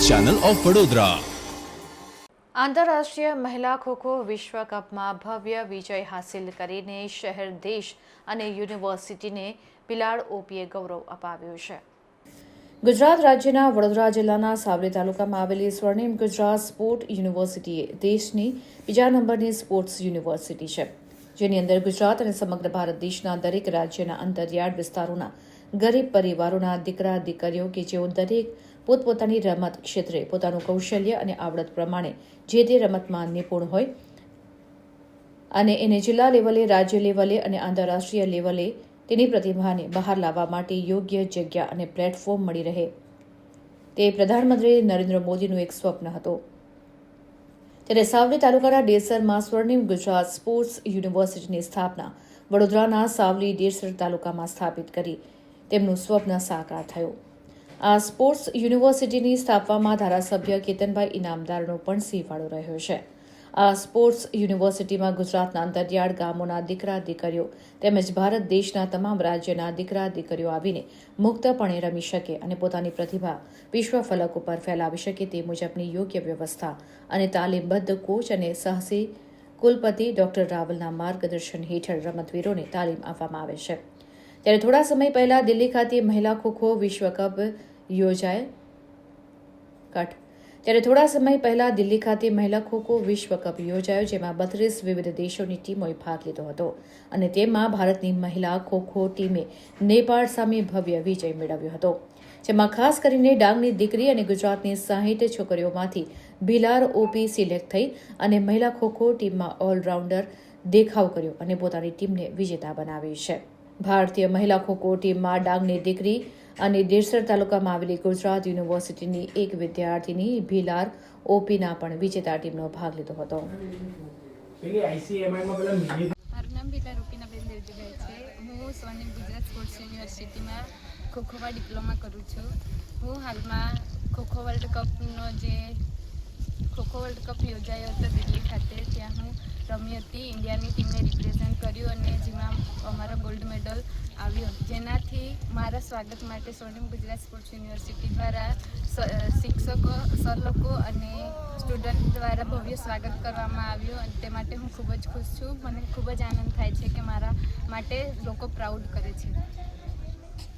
Channel of Vadodara. આંતરરાષ્ટ્રીય મહિલા ખોખો વિશ્વ કપમાં ભવ્ય વિજય હાંસિલ કરીને શહેર દેશ અને યુનિવર્સિટીને પિલાડ ઓપીએ ગૌરવ અપાવ્યું છે। ગુજરાત રાજ્યના વડોદરા જિલ્લાના સાવલી તાલુકામાં આવેલી સ્વર્ણિમ ગુજરાત સ્પોર્ટ યુનિવર્સિટી દેશની બીજા નંબરની સ્પોર્ટ્સ યુનિવર્સિટી છે, જેની અંદર ગુજરાત અને સમગ્ર ભારત દેશના દરેક રાજ્યના અંતરિયાળ વિસ્તારોના ગરીબ પરિવારોના દીકરા દીકરીઓ કે જેઓ દરેક પોતપોતાની રમત ક્ષેત્રે પોતાનું કૌશલ્ય અને આવડત પ્રમાણે જે તે રમતમાં નિપુણ હોય અને એને જિલ્લા લેવલે, રાજ્ય લેવલે અને આંતરરાષ્ટ્રીય લેવલે તેની પ્રતિભાને બહાર લાવવા માટે યોગ્ય જગ્યા અને પ્લેટફોર્મ મળી રહે, તે પ્રધાનમંત્રી નરેન્દ્ર મોદીનું એક સ્વપ્ન હતું। ત્યારે સાવલી તાલુકાના ડેસરમાં સ્વર્ણિમ ગુજરાત સ્પોર્ટ્સ યુનિવર્સિટીની સ્થાપના વડોદરાના સાવલી ડેસર તાલુકામાં સ્થાપિત કરી તેમનું સ્વપ્ન સાકાર થયું। આ સ્પોર્ટ્સ યુનિવર્સિટીની સ્થાપવામાં ધારાસભ્ય કેતનભાઈ ઇનામદારનો પણ સિંહ ફાળો રહ્યો છે। આ સ્પોર્ટ્સ યુનિવર્સિટીમાં ગુજરાતના અંતરિયાળ ગામોના દીકરા દીકરીઓ તેમજ ભારત દેશના તમામ રાજ્યના દીકરા દીકરીઓ આવીને મુક્તપણે રમી શકે અને પોતાની પ્રતિભા વિશ્વ ફલક ઉપર ફેલાવી શકે તે મુજબની યોગ્ય વ્યવસ્થા અને તાલીમબદ્ધ કોચ અને સાહસી કુલપતિ ડોક્ટર રાવલના માર્ગદર્શન હેઠળ રમતવીરોને તાલીમ આપવામાં આવે છે। ત્યારે થોડા સમય પહેલા દિલ્હી ખાતે મહિલા ખોખો વિશ્વ કપ યોજાયો, જેમાં 32 વિવિધ દેશોની ટીમોએ ભાગ લીધો હતો અને તેમાં ભારતની મહિલા ખોખો ટીમે નેપાળ સામે ભવ્ય વિજય મેળવ્યો હતો, જેમાં ખાસ કરીને ડાંગની દીકરી અને ગુજરાતની 60 છોકરીઓમાંથી ભીલાર ઓપી સિલેક્ટ થઈ અને મહિલા ખોખો ટીમમાં ઓલરાઉન્ડર દેખાવ કર્યો અને પોતાની ટીમને વિજેતા બનાવી છે। ભારતીય મહિલા ખોખો ટીમમાં ડાંગની દીકરી અને દેસર તાલુકામાં આવેલી ગુજરાત યુનિવર્સિટીની એક વિદ્યાર્થીની ભીલાર ઓપીના પણ વિજેતા ટીમનો ભાગ લીધો હતો। મારું નામ ભીલાર ઓપીનાબેન દેવજીભાઈ છે। હું સ્વર્ણિમ ગુજરાત સ્પોર્ટ્સ યુનિવર્સિટીમાં ખોખોમાં ડિપ્લોમા કરું છું। હું હાલમાં ખોખો વર્લ્ડ કપ યોજાયો હતો દિલ્હી ખાતે, ત્યાં હું રમી હતી, ઇન્ડિયાની ટીમને રિપ્રેઝન્ટ કર્યું અને જેમાં અમારો ગોલ્ડ મેડલ આવ્યો, જેનાથી મારા સ્વાગત માટે સ્વર્ણિમ ગુજરાત સ્પોર્ટ્સ યુનિવર્સિટી દ્વારા શિક્ષકો, સર લોકો અને સ્ટુડન્ટ દ્વારા ભવ્ય સ્વાગત કરવામાં આવ્યું અને તે માટે હું ખૂબ જ ખુશ છું। મને ખૂબ જ આનંદ થાય છે કે મારા માટે લોકો પ્રાઉડ કરે છે।